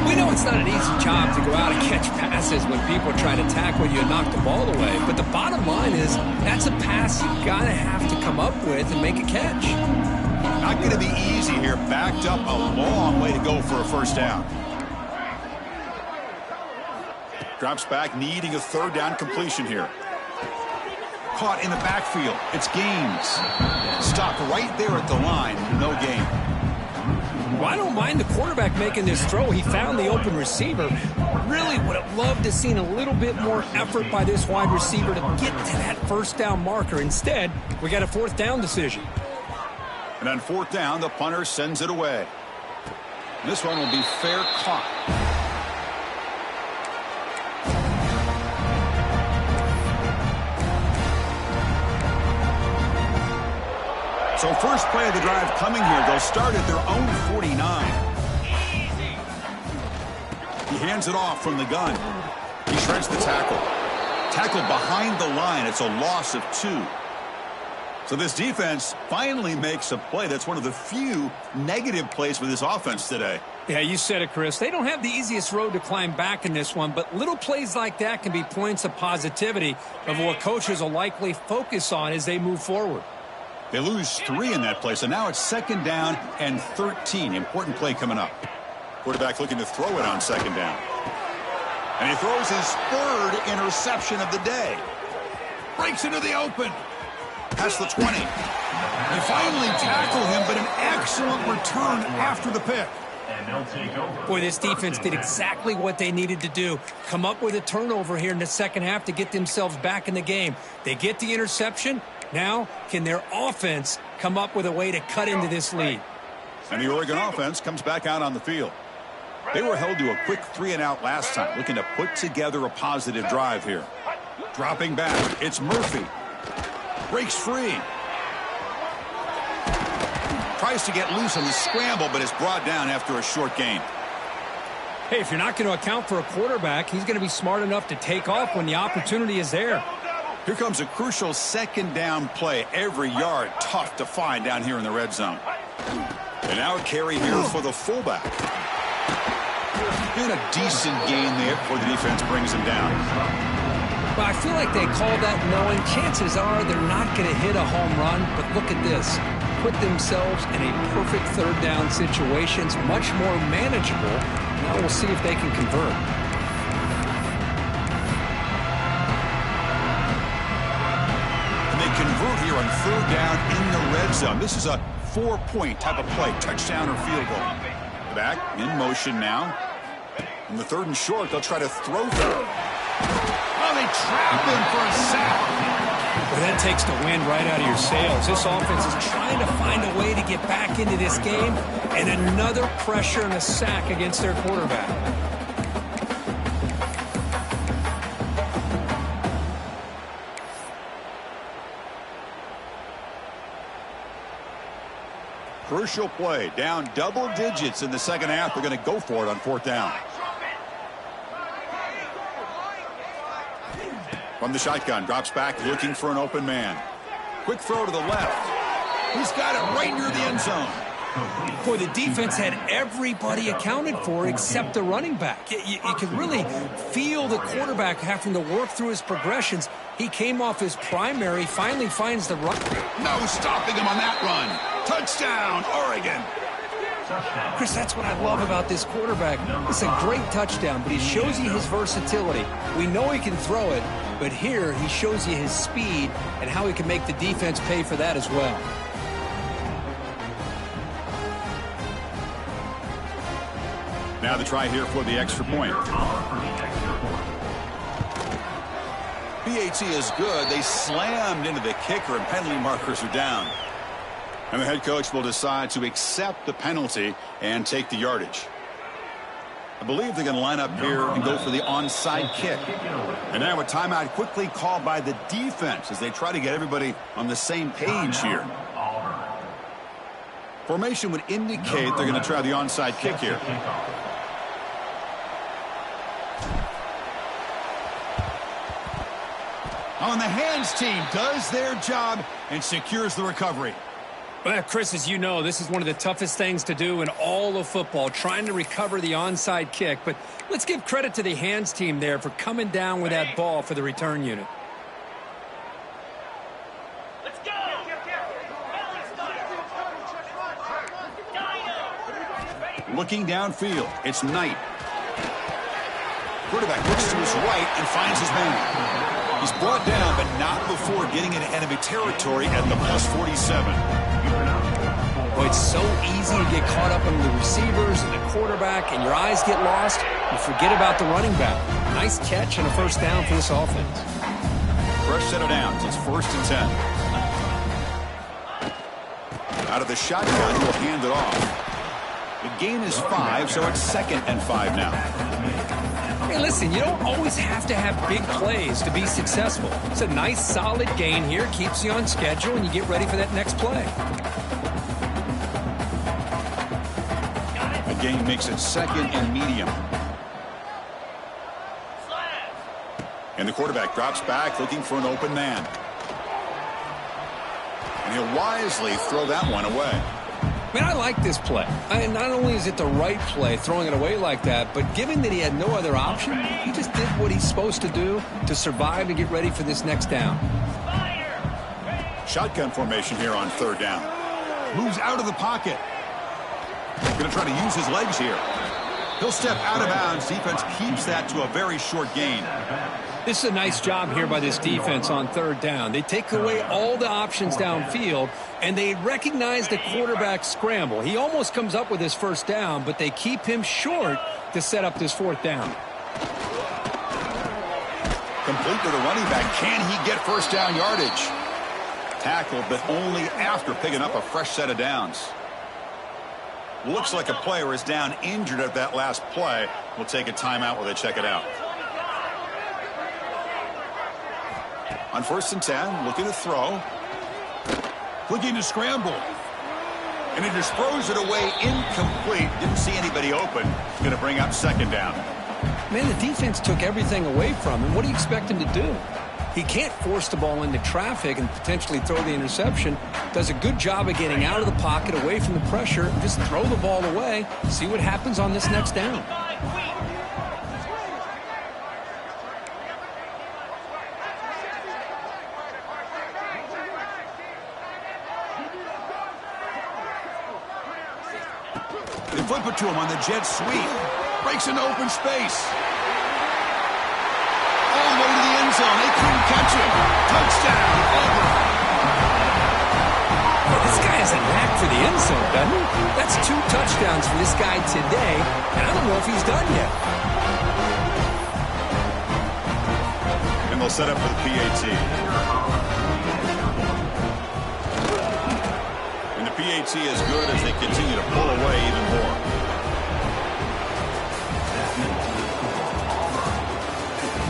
We know it's not an easy job to go out and catch passes when people try to tackle you and knock the ball away. But the bottom line is that's a pass you got to have to come up with and make a catch. Not going to be easy here. Backed up a long way to go for a first down. Drops back, needing a third down completion here. Caught in the backfield. It's Gaines. Stopped right there at the line. No gain. Well, I don't mind the quarterback making this throw. He found the open receiver. Really would have loved to have seen a little bit more effort by this wide receiver to get to that first down marker. Instead, we got a fourth down decision. And on fourth down, the punter sends it away. This one will be fair caught. So first play of the drive coming here. They'll start at their own 49. He hands it off from the gun. He shreds the tackle. Tackle behind the line. It's a loss of 2. So this defense finally makes a play. That's one of the few negative plays for this offense today. Yeah, you said it, Chris. They don't have the easiest road to climb back in this one, but little plays like that can be points of positivity of what coaches will likely focus on as they move forward. They lose 3 in that play, so now it's second down and 13. Important play coming up. Quarterback looking to throw it on second down. And he throws his third interception of the day. Breaks into the open. Past the 20. They finally tackle him, but an excellent return after the pick. And they'll take over. Boy, this defense did exactly what they needed to do. Come up with a turnover here in the second half to get themselves back in the game. They get the interception. Now, can their offense come up with a way to cut into this lead? And the Oregon offense comes back out on the field. They were held to a quick 3-and-out last time, looking to put together a positive drive here. Dropping back, it's Murphy. Breaks free. Tries to get loose on the scramble, but is brought down after a short gain. Hey, if you're not going to account for a quarterback, he's going to be smart enough to take off when the opportunity is there. Here comes a crucial second down play. Every yard tough to find down here in the red zone. And now a carry here for the fullback. And a decent gain there before the defense brings him down. Well, I feel like they call that knowing chances are they're not going to hit a home run, but look at this. Put themselves in a perfect third down situation. Much more manageable Now we'll see if they can convert. And they convert here on third down in the red zone. This is a 4-point type of play, touchdown or field goal. Back in motion now. In the third and short, they'll try to throw through. Oh, they trap him for a sack. Well, that takes the wind right out of your sails. This offense is trying to find a way to get back into this game, and another pressure and a sack against their quarterback. Crucial play, down double digits in the second half. They're going to go for it on fourth down. From the shotgun, drops back, looking for an open man. Quick throw to the left. He's got it right near the end zone. Boy, the defense had everybody accounted for except the running back. You could really feel the quarterback having to work through his progressions. He came off his primary, finally finds the run. No stopping him on that run. Touchdown, Oregon. Chris, that's what I love about this quarterback. It's a great touchdown, but he shows you his versatility. We know he can throw it, but here he shows you his speed and how he can make the defense pay for that as well. Now the try here for the extra point. BAT is good. They slammed into the kicker, and penalty markers are down. And the head coach will decide to accept the penalty and take the yardage. I believe they're going to line up here and go for the onside kick. And now a timeout quickly called by the defense as they try to get everybody on the same page here. Formation would indicate they're going to try the onside kick here. On the hands team does their job and secures the recovery. Well, Chris, as you know, this is one of the toughest things to do in all of football, trying to recover the onside kick. But let's give credit to the hands team there for coming down with that ball for the return unit. Let's go! Looking downfield, it's Knight. Quarterback looks to his right and finds his man. He's brought down, but not before getting into enemy territory at the +47. Boy, it's so easy to get caught up in the receivers and the quarterback, and your eyes get lost. You forget about the running back. Nice catch and a first down for this offense. Fresh set of downs. It's 1st and 10. Out of the shotgun, he'll hand it off. The gain is 5, so it's 2nd and 5 now. Hey, listen, you don't always have to have big plays to be successful. It's a nice, solid gain here. Keeps you on schedule, and you get ready for that next play. The gain makes it 2nd and medium. And the quarterback drops back, looking for an open man. And he'll wisely throw that one away. Man, I like this play. Not only is it the right play, throwing it away like that, but given that he had no other option, he just did what he's supposed to do to survive and get ready for this next down. Shotgun formation here on 3rd down. Moves out of the pocket. Going to try to use his legs here. He'll step out of bounds. Defense keeps that to a very short gain. This is a nice job here by this defense on 3rd down. They take away all the options downfield, and they recognize the quarterback scramble. He almost comes up with his first down, but they keep him short to set up this 4th down. Complete to the running back. Can he get first down yardage? Tackled, but only after picking up a fresh set of downs. Looks like a player is down injured at that last play. We'll take a timeout while they check it out. On 1st and 10, looking to throw. Looking to scramble. And he just throws it away incomplete. Didn't see anybody open. Going to bring up 2nd down. Man, the defense took everything away from him. What do you expect him to do? He can't force the ball into traffic and potentially throw the interception. Does a good job of getting out of the pocket, away from the pressure. Just throw the ball away. See what happens on this next down. They flip it to him on the jet sweep. Breaks into open space. All the way to the end zone. They couldn't catch him. Touchdown. Over. Well, this guy has a knack for the end zone, doesn't he? That's 2 touchdowns for this guy today, and I don't know if he's done yet. And they'll set up for the PAT. And the PAT is good as they continue to pull away even more.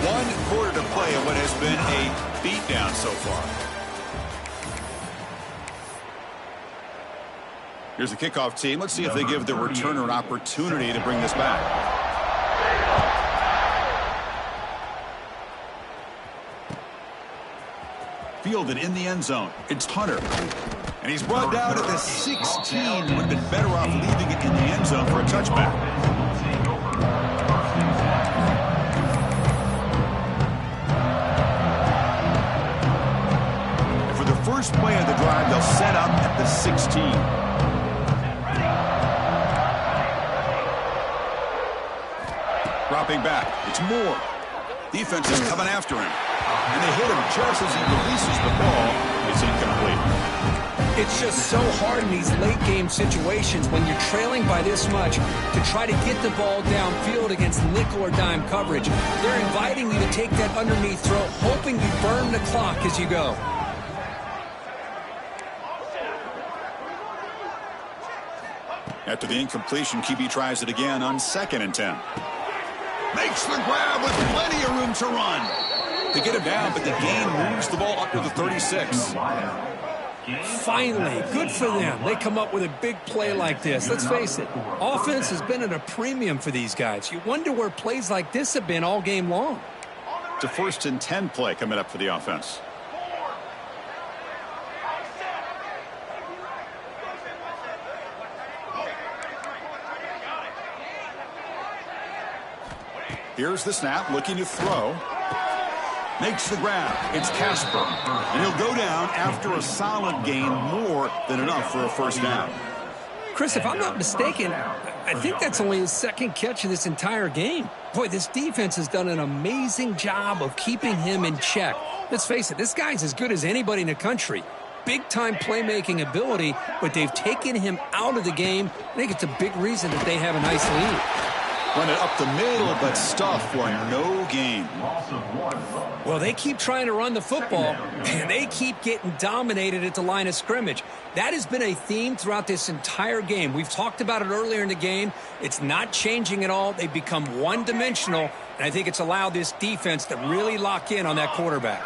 One quarter to play in what has been a beatdown so far. Here's the kickoff team. Let's see if they give the returner an opportunity to bring this back. Fielded in the end zone. It's Hunter. And he's brought down at the 16. Would have been better off leaving it in the end zone for a touchback. And for the first play of the drive, they'll set up at the 16. Dropping back. It's Moore. Defense is coming after him. And they hit him just as he releases the ball. It's incomplete. It's just so hard in these late-game situations when you're trailing by this much to try to get the ball downfield against nickel or dime coverage. They're inviting you to take that underneath throw, hoping you burn the clock as you go. After the incompletion, QB tries it again on 2nd and 10. Makes the grab with plenty of room to run. They get him down, but the gain moves the ball up to the 36. Finally, good for them. They come up with a big play like this. Let's face it, offense has been at a premium for these guys. You wonder where plays like this have been all game long. It's a 1st and 10 play coming up for the offense. Here's the snap, looking to throw. Makes the grab. It's Casper. And he'll go down after a solid gain, more than enough for a first down. Chris, if I'm not mistaken, I think that's only his 2nd catch of this entire game. Boy, this defense has done an amazing job of keeping him in check. Let's face it, this guy's as good as anybody in the country. Big-time playmaking ability, but they've taken him out of the game. I think it's a big reason that they have a nice lead. Run it up the middle, but stuff for no gain. Well, they keep trying to run the football, and they keep getting dominated at the line of scrimmage. That has been a theme throughout this entire game. We've talked about it earlier in the game. It's not changing at all. They've become one-dimensional, and I think it's allowed this defense to really lock in on that quarterback.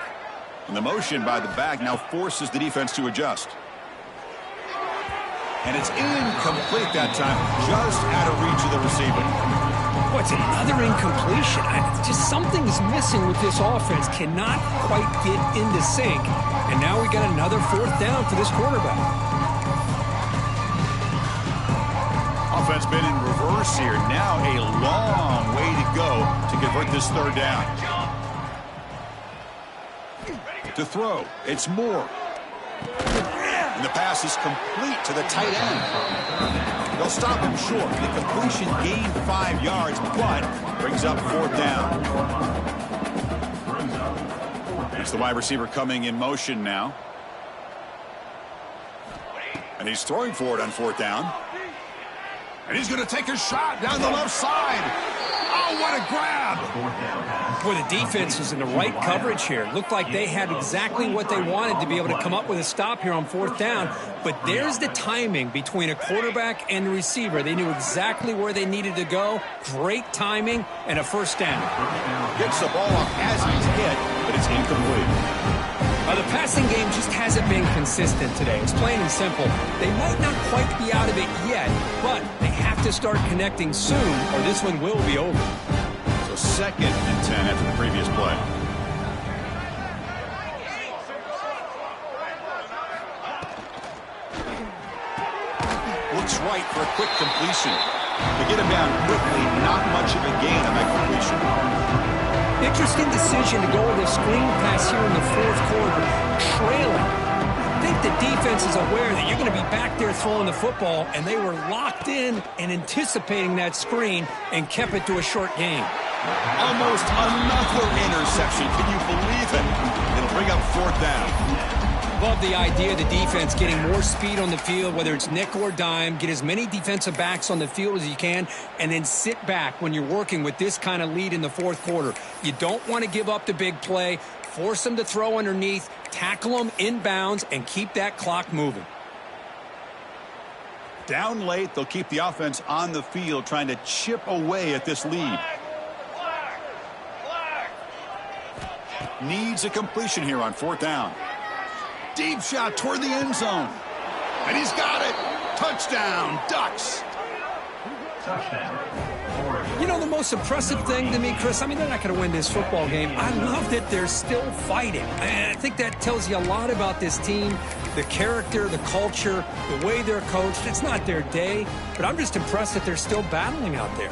And the motion by the back now forces the defense to adjust. And it's incomplete that time, just out of reach of the receiver. What's another incompletion? Just something's missing with this offense. Cannot quite get into sync. And now we got another 4th down for this quarterback. Offense been in reverse here. Now a long way to go to convert this 3rd down. To throw, it's Moore. And the pass is complete to the tight end. They'll stop him short. The completion gained 5 yards, but brings up 4th down. It's the wide receiver coming in motion now. And he's throwing for it on 4th down. And he's going to take a shot down the left side. Oh, what a grab! Boy, the defense was in the right coverage here. Looked like they had exactly what they wanted to be able to come up with a stop here on 4th down. But there's the timing between a quarterback and the receiver. They knew exactly where they needed to go. Great timing and a first down. Gets the ball off as he's hit, but it's incomplete. The passing game just hasn't been consistent today. It's plain and simple. They might not quite be out of it yet, but they have to start connecting soon or this one will be over. So 2nd and 10 after the previous play. Looks right for a quick completion. They get him down quickly, not much of a gain on that completion. Interesting decision to go with a screen pass here in the 4th quarter, trailing. think the defense is aware that you're going to be back there throwing the football, and they were locked in and anticipating that screen and kept it to a short game. Almost another interception. Can you believe it? It'll bring up 4th down. Love the idea of the defense getting more speed on the field, whether it's nickel or dime. Get as many defensive backs on the field as you can, and then sit back when you're working with this kind of lead in the 4th quarter. You don't want to give up the big play. Force them to throw underneath, tackle them inbounds, and keep that clock moving. Down late, they'll keep the offense on the field trying to chip away at this lead. Needs a completion here on 4th down. Deep shot toward the end zone. And he's got it. Touchdown, Ducks. Touchdown. You know, the most impressive thing to me, Chris, I mean, they're not going to win this football game. I love that they're still fighting. And I think that tells you a lot about this team, the character, the culture, the way they're coached. It's not their day, but I'm just impressed that they're still battling out there.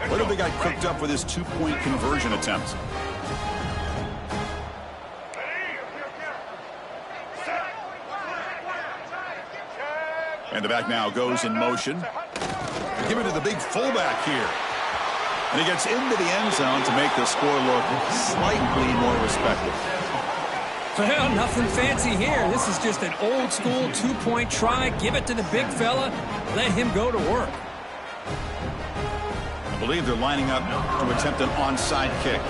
What have they got cooked up for this 2-point conversion attempt? And the back now goes in motion. Give it to the big fullback here. And he gets into the end zone to make the score look slightly more respectable. Well, nothing fancy here. This is just an old-school 2-point try. Give it to the big fella. Let him go to work. I believe they're lining up to attempt an onside kick.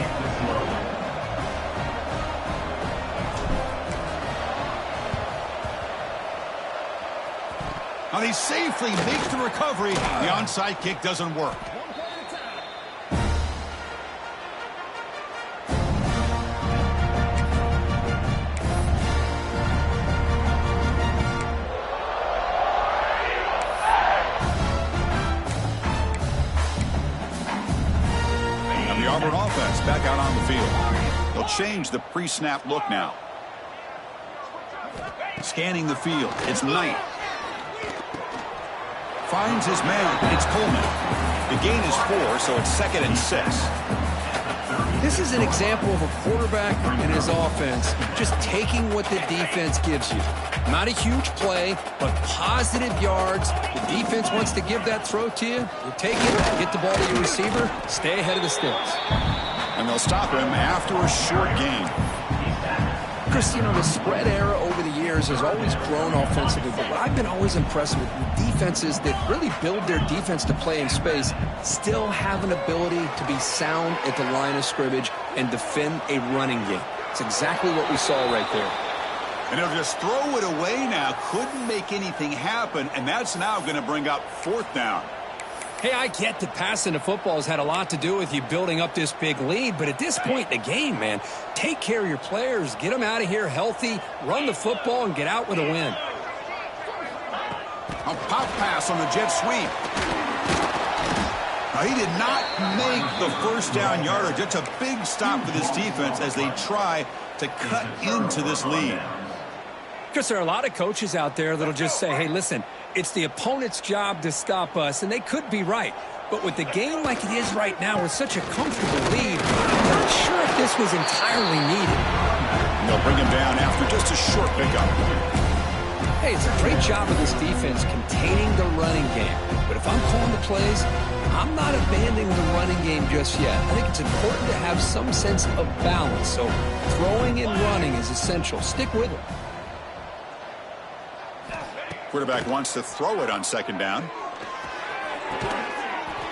Now he safely makes the recovery. The onside kick doesn't work. And the Auburn offense back out on the field. They'll change the pre-snap look now. Scanning the field. It's Knight. Finds his man. It's Coleman. The gain is 4, so it's 2nd and 6. This is an example of a quarterback and his offense just taking what the defense gives you. Not a huge play, but positive yards. The defense wants to give that throw to you. You take it, get the ball to your receiver, stay ahead of the sticks. And they'll stop him after a short gain. Chris, you know, the spread era over the years has always grown offensively, but what I've been always impressed with defenses that really build their defense to play in space still have an ability to be sound at the line of scrimmage and defend a running game. It's exactly what we saw right there. And they'll just throw it away now. Couldn't make anything happen, and that's now going to bring up 4th down. Hey, I get that passing the football has had a lot to do with you building up this big lead, but at this point in the game, man, take care of your players, get them out of here healthy, run the football, and get out with a win. A pop pass on the jet sweep. Now, he did not make the 1st down yardage. It's a big stop for this defense as they try to cut into this lead. Because there are a lot of coaches out there that'll just say, hey, listen, it's the opponent's job to stop us, and they could be right. But with the game like it is right now with such a comfortable lead, I'm not sure if this was entirely needed. And they'll bring him down after just a short pickup. Hey, it's a great job of this defense containing the running game. But if I'm calling the plays, I'm not abandoning the running game just yet. I think it's important to have some sense of balance. So throwing and running is essential. Stick with it. Quarterback wants to throw it on 2nd down.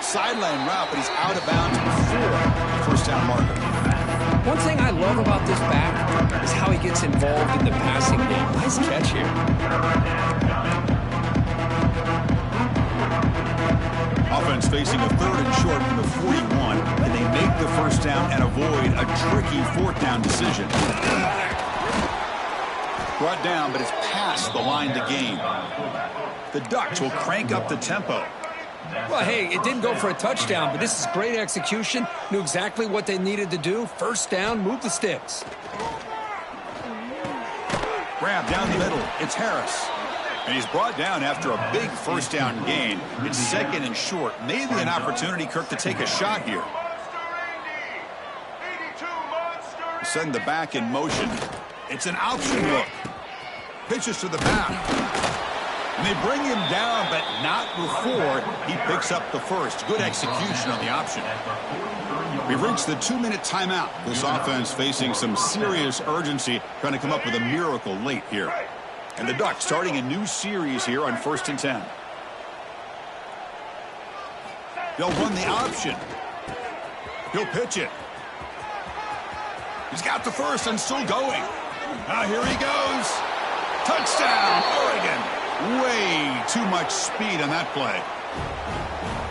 Sideline route, but he's out of bounds before the 1st down marker. One thing I love about this back is how he gets involved in the passing game. Nice catch here. Offense facing a 3rd and short from the 41, and they make the 1st down and avoid a tricky 4th down decision. Brought down, but it's past the line to gain. The Ducks will crank up the tempo. Well, hey, it didn't go for a touchdown, but this is great execution. Knew exactly what they needed to do. 1st down, move the sticks. Grab down the middle. It's Harris. And he's brought down after a big 1st down gain. It's 2nd and short. Maybe an opportunity, Kirk, to take a shot here. send the back in motion. It's an option look. Pitches to the back. And they bring him down, but not before he picks up the first. Good execution on the option. We've reached the 2-minute timeout. This offense facing some serious urgency, trying to come up with a miracle late here. And the Ducks starting a new series here on 1st and 10. They'll run the option. He'll pitch it. He's got the first and still going. Now here he goes. Touchdown, Oregon. Way too much speed on that play.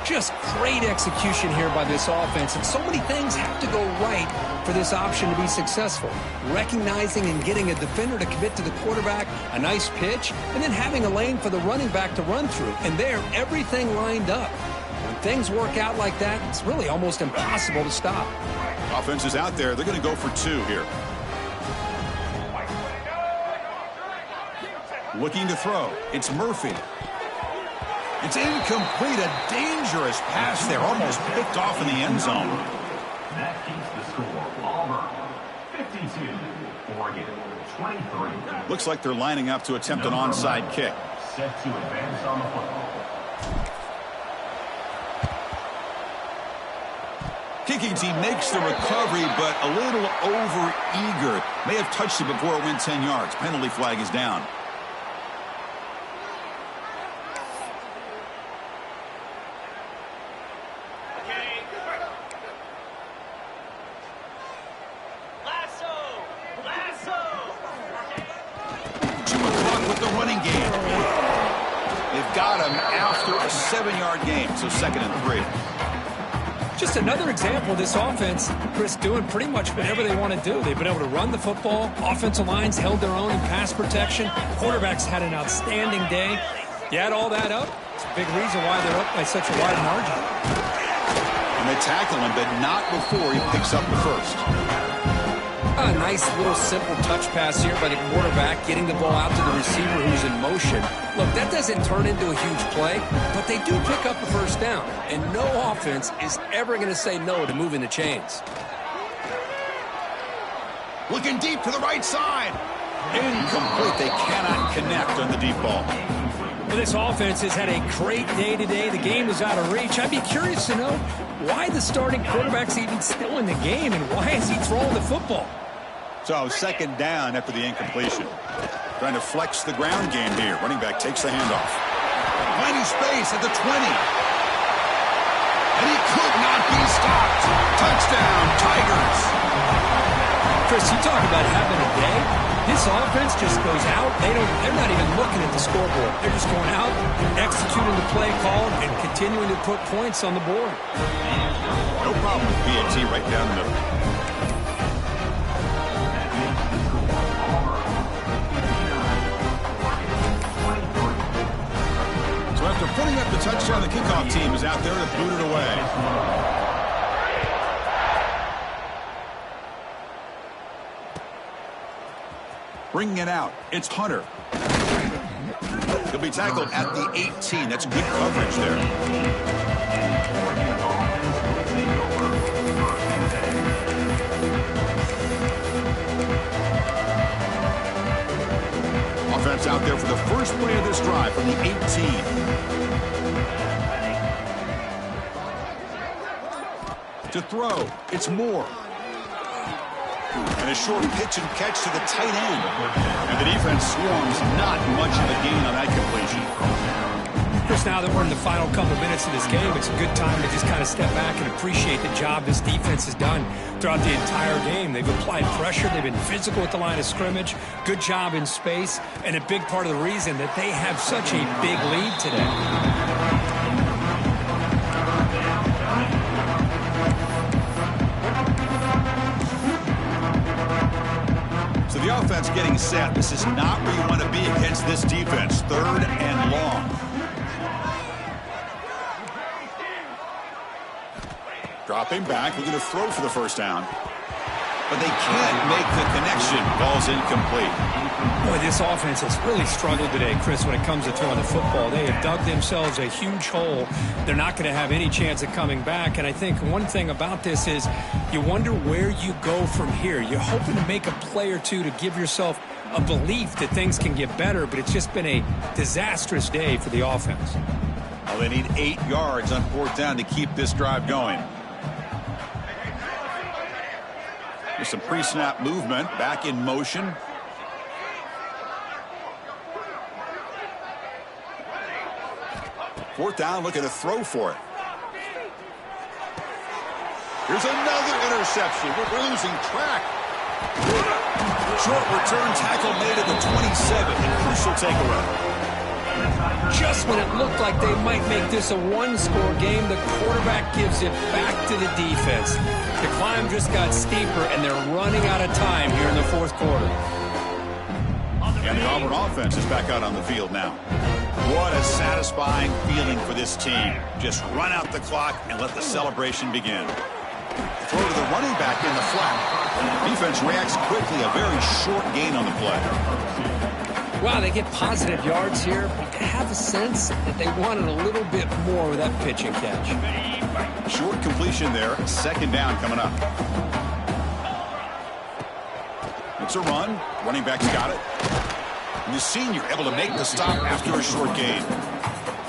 Just great execution here by this offense, and so many things have to go right for this option to be successful. Recognizing and getting a defender to commit to the quarterback, a nice pitch, and then having a lane for the running back to run through. And there, everything lined up. When things work out like that, it's really almost impossible to stop. Offense is out there. They're going to go for 2 here. Looking to throw. It's Murphy. It's incomplete. A dangerous pass there. Almost picked off in the end zone. That keeps the score. Auburn 52. Oregon 23. Looks like they're lining up to attempt an onside kick. Set to advance on the football. Kicking team makes the recovery, but a little over-eager. May have touched it before it went 10 yards. Penalty flag is down. After a 7-yard game, so 2nd and 3. Just another example of this offense, Chris, doing pretty much whatever they want to do. They've been able to run the football. Offensive lines held their own in pass protection. Quarterbacks had an outstanding day. You add all that up, it's a big reason why they're up by such a wide margin. And they tackle him, but not before he picks up the first. A nice little simple touch pass here by the quarterback, getting the ball out to the receiver who's in motion. Look, that doesn't turn into a huge play, but they do pick up a first down. And no offense is ever going to say no to moving the chains. Looking deep to the right side. Incomplete. They cannot connect on the deep ball. Well, this offense has had a great day today. The game is out of reach. I'd be curious to know why the starting quarterback's even still in the game and why is he throwing the football? So 2nd down after the incompletion. Trying to flex the ground game here. Running back takes the handoff. Finding space at the 20. And he could not be stopped. Touchdown, Tigers. Chris, you talk about having a day. This offense just goes out. They're not even looking at the scoreboard. They're just going out, executing the play call, and continuing to put points on the board. No problem with BAT right down the middle. So after putting up the touchdown, the kickoff team is out there to boot it away. Bringing it out, it's Hunter. He'll be tackled at the 18. That's good coverage there. Offense out there for the first play of this drive from the 18. To throw, it's Moore. And a short pitch and catch to the tight end. And the defense swarms, not much of a gain on that completion. Chris, now that we're in the final couple minutes of this game, it's a good time to just kind of step back and appreciate the job this defense has done throughout the entire game. They've applied pressure. They've been physical at the line of scrimmage. Good job in space. And a big part of the reason that they have such a big lead today. So the offense getting set. This is not where you want to be against this defense. 3rd and long. Dropping back, looking to throw for the first down. but they can't make the connection. Ball's incomplete. Boy, this offense has really struggled today, Chris, when it comes to throwing the football. They have dug themselves a huge hole. They're not going to have any chance of coming back. And I think one thing about this is you wonder where you go from here. You're hoping to make a play or two to give yourself a belief that things can get better, but it's just been a disastrous day for the offense. Well, they need 8 yards on 4th down to keep this drive going. There's some pre-snap movement, back in motion. Fourth down, looking to throw for it. Here's another interception. We're losing track. Short return tackle made at the 27. A crucial takeaway. Just when it looked like they might make this a one-score game, the quarterback gives it back to the defense. The climb just got steeper, and they're running out of time here in the fourth quarter. And the Auburn offense is back out on the field now. What a satisfying feeling for this team. Just run out the clock and let the celebration begin. Throw to the running back in the flat. Defense reacts quickly. A very short gain on the play. Wow, they get positive yards here. I have a sense that they wanted a little bit more with that pitch and catch. Short completion there. 2nd down coming up. It's a run. Running back's got it. And the senior able to make the stop after a short gain.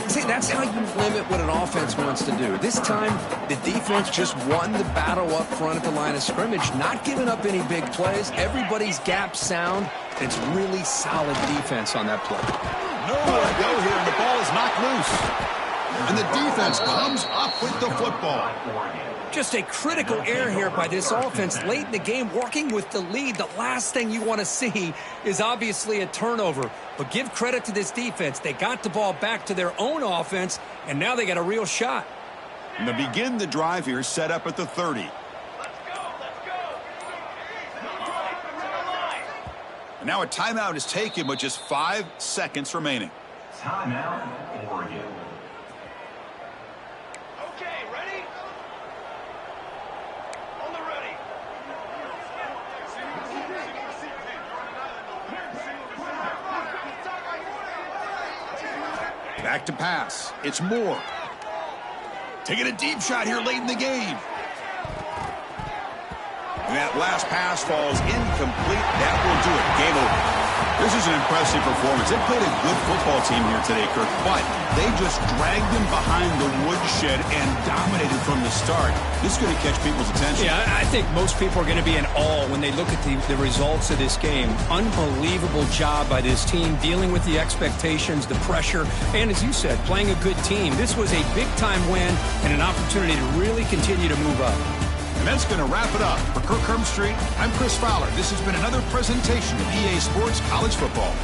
See, that's how you limit what an offense wants to do. This time, the defense just won the battle up front at the line of scrimmage, not giving up any big plays. Everybody's gap sound. It's really solid defense on that play. Nowhere to go here, and the ball is knocked loose. And the defense comes up with the football. Just a critical error here by this offense late in the game, working with the lead. The last thing you want to see is obviously a turnover. But give credit to this defense. They got the ball back to their own offense, and now they got a real shot. And to begin the drive here, set up at the 30. And now a timeout is taken with just 5 seconds remaining. Timeout, Oregon. Okay, ready? On the ready. Back to pass. It's Moore. Taking a deep shot here late in the game. And that last pass falls incomplete. That will do it. Game over. This is an impressive performance. They played a good football team here today, Kirk, but they just dragged them behind the woodshed and dominated from the start. This is going to catch people's attention. Yeah, I think most people are going to be in awe when they look at the results of this game. Unbelievable job by this team, dealing with the expectations, the pressure, and as you said, playing a good team. This was a big-time win and an opportunity to really continue to move up. And that's going to wrap it up. For Kirk Street, I'm Chris Fowler. This has been another presentation of EA Sports College Football.